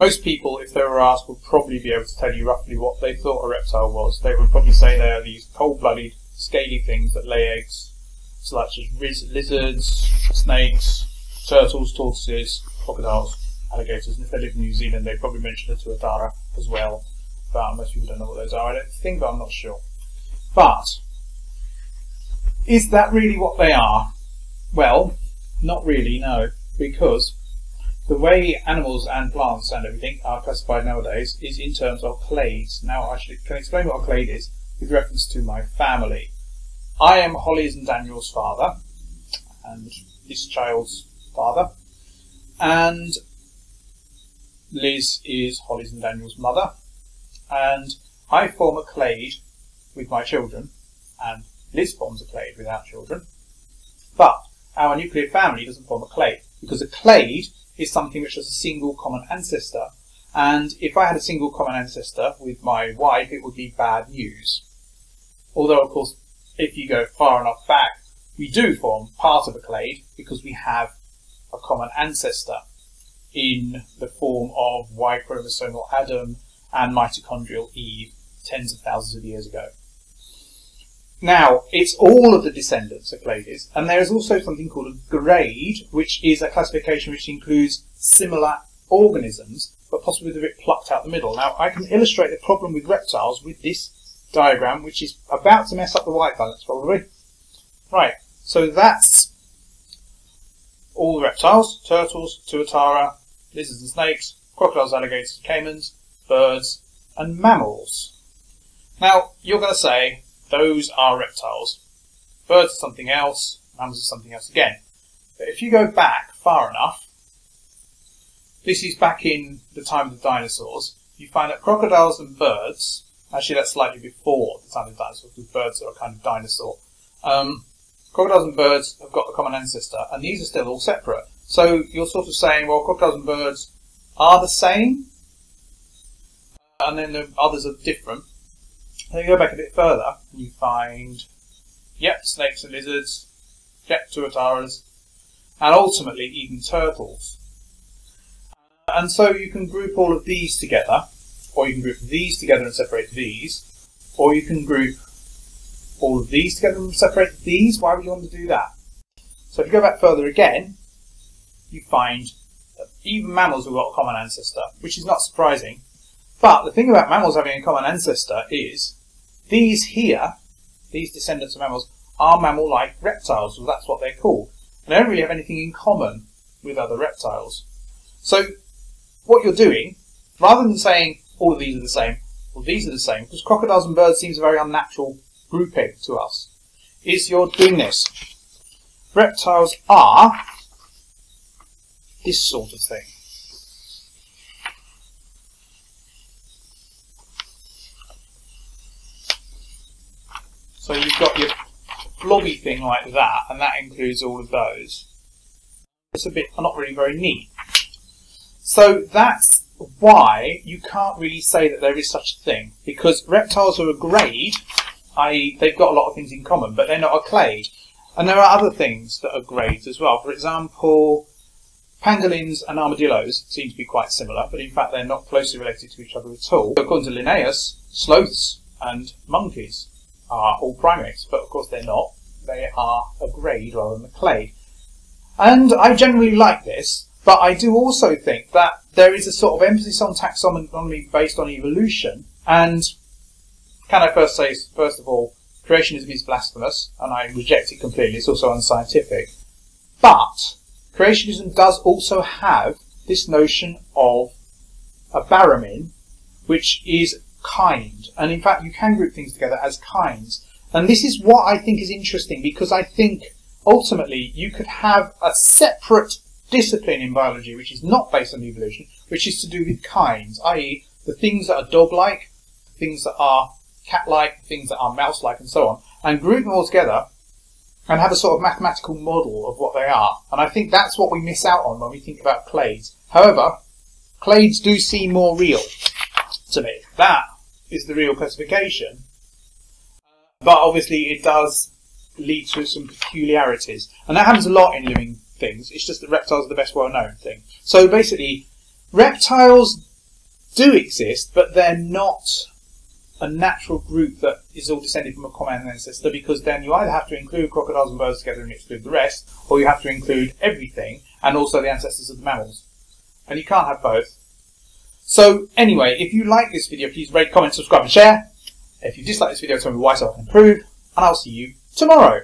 Most people, if they were asked, would probably be able to tell you roughly what they thought a reptile was. They would probably say they are these cold-blooded, scaly things that lay eggs, such as lizards, snakes, turtles, tortoises, crocodiles, alligators. And if they live in New Zealand, they'd probably mention the tuatara as well. But most people don't know what those are. I don't think, but I'm not sure. But is that really what they are? Well, not really, no, because the way animals and plants and everything are classified nowadays is in terms of clades. Now, I can explain what a clade is with reference to my family. I am Holly's and Daniel's father, and this child's father, and Liz is Holly's and Daniel's mother, and I form a clade with my children, and Liz forms a clade without children, but our nuclear family doesn't form a clade, because a clade is something which has a single common ancestor, and if I had a single common ancestor with my wife, it would be bad news. Although, of course, if you go far enough back, we do form part of a clade because we have a common ancestor in the form of Y chromosomal Adam and mitochondrial Eve tens of thousands of years ago. Now, it's all of the descendants of clades, and there is also something called a grade, which is a classification which includes similar organisms, but possibly with a bit plucked out the middle. Now, I can illustrate the problem with reptiles with this diagram, which is about to mess up the white balance, probably. Right, so that's all the reptiles: turtles, tuatara, lizards and snakes, crocodiles, alligators, caimans, birds, and mammals. Now, you're going to say, those are reptiles. Birds are something else, mammals are something else again. But if you go back far enough, this is back in the time of the dinosaurs, you find that crocodiles and birds, actually that's slightly before the time of the dinosaurs, because birds are a kind of dinosaur. Crocodiles and birds have got a common ancestor, and these are still all separate. So you're sort of saying, well, crocodiles and birds are the same, and then the others are different. Then you go back a bit further, and you find, yep, snakes and lizards, yep, tuataras, and ultimately even turtles. And so you can group all of these together, or you can group these together and separate these, or you can group all of these together and separate these. Why would you want to do that? So if you go back further again, you find that even mammals have got a common ancestor, which is not surprising. But the thing about mammals having a common ancestor is these here, these descendants of mammals, are mammal-like reptiles, so that's what they're called. They don't really have anything in common with other reptiles. So what you're doing, rather than saying all of these are the same, well, these are the same, because crocodiles and birds seems a very unnatural grouping to us, is you're doing this. Reptiles are this sort of thing. So you've got your blobby thing like that, and that includes all of those. It's a bit not really very neat. So that's why you can't really say that there is such a thing, because reptiles are a grade, i.e. they've got a lot of things in common, but they're not a clade. And there are other things that are grades as well. For example, pangolins and armadillos seem to be quite similar, but in fact they're not closely related to each other at all. According to Linnaeus, sloths and monkeys are all primates, but of course they're not. They are a grade rather than a clade. And I generally like this, but I do also think that there is a sort of emphasis on taxonomy based on evolution. And can I first say, first of all, creationism is blasphemous, and I reject it completely. It's also unscientific. But creationism does also have this notion of a baramin, which is kind. And in fact, you can group things together as kinds. And this is what I think is interesting, because I think ultimately you could have a separate discipline in biology which is not based on evolution, which is to do with kinds, i.e. the things that are dog-like, things that are cat-like, things that are mouse-like, and so on, and group them all together and have a sort of mathematical model of what they are. And I think that's what we miss out on when we think about clades. However, clades do seem more real to me. That is the real classification. But obviously it does lead to some peculiarities. And that happens a lot in living things. It's just that reptiles are the best well-known thing. So basically, Reptiles do exist, but they're not a natural group that is all descended from a common ancestor, because then you either have to include crocodiles and birds together and exclude the rest, or you have to include everything and also the ancestors of the mammals. And you can't have both. So anyway, if you like this video, please rate, comment, subscribe and share. If you dislike this video, tell me why so I can improve, and I'll see you tomorrow.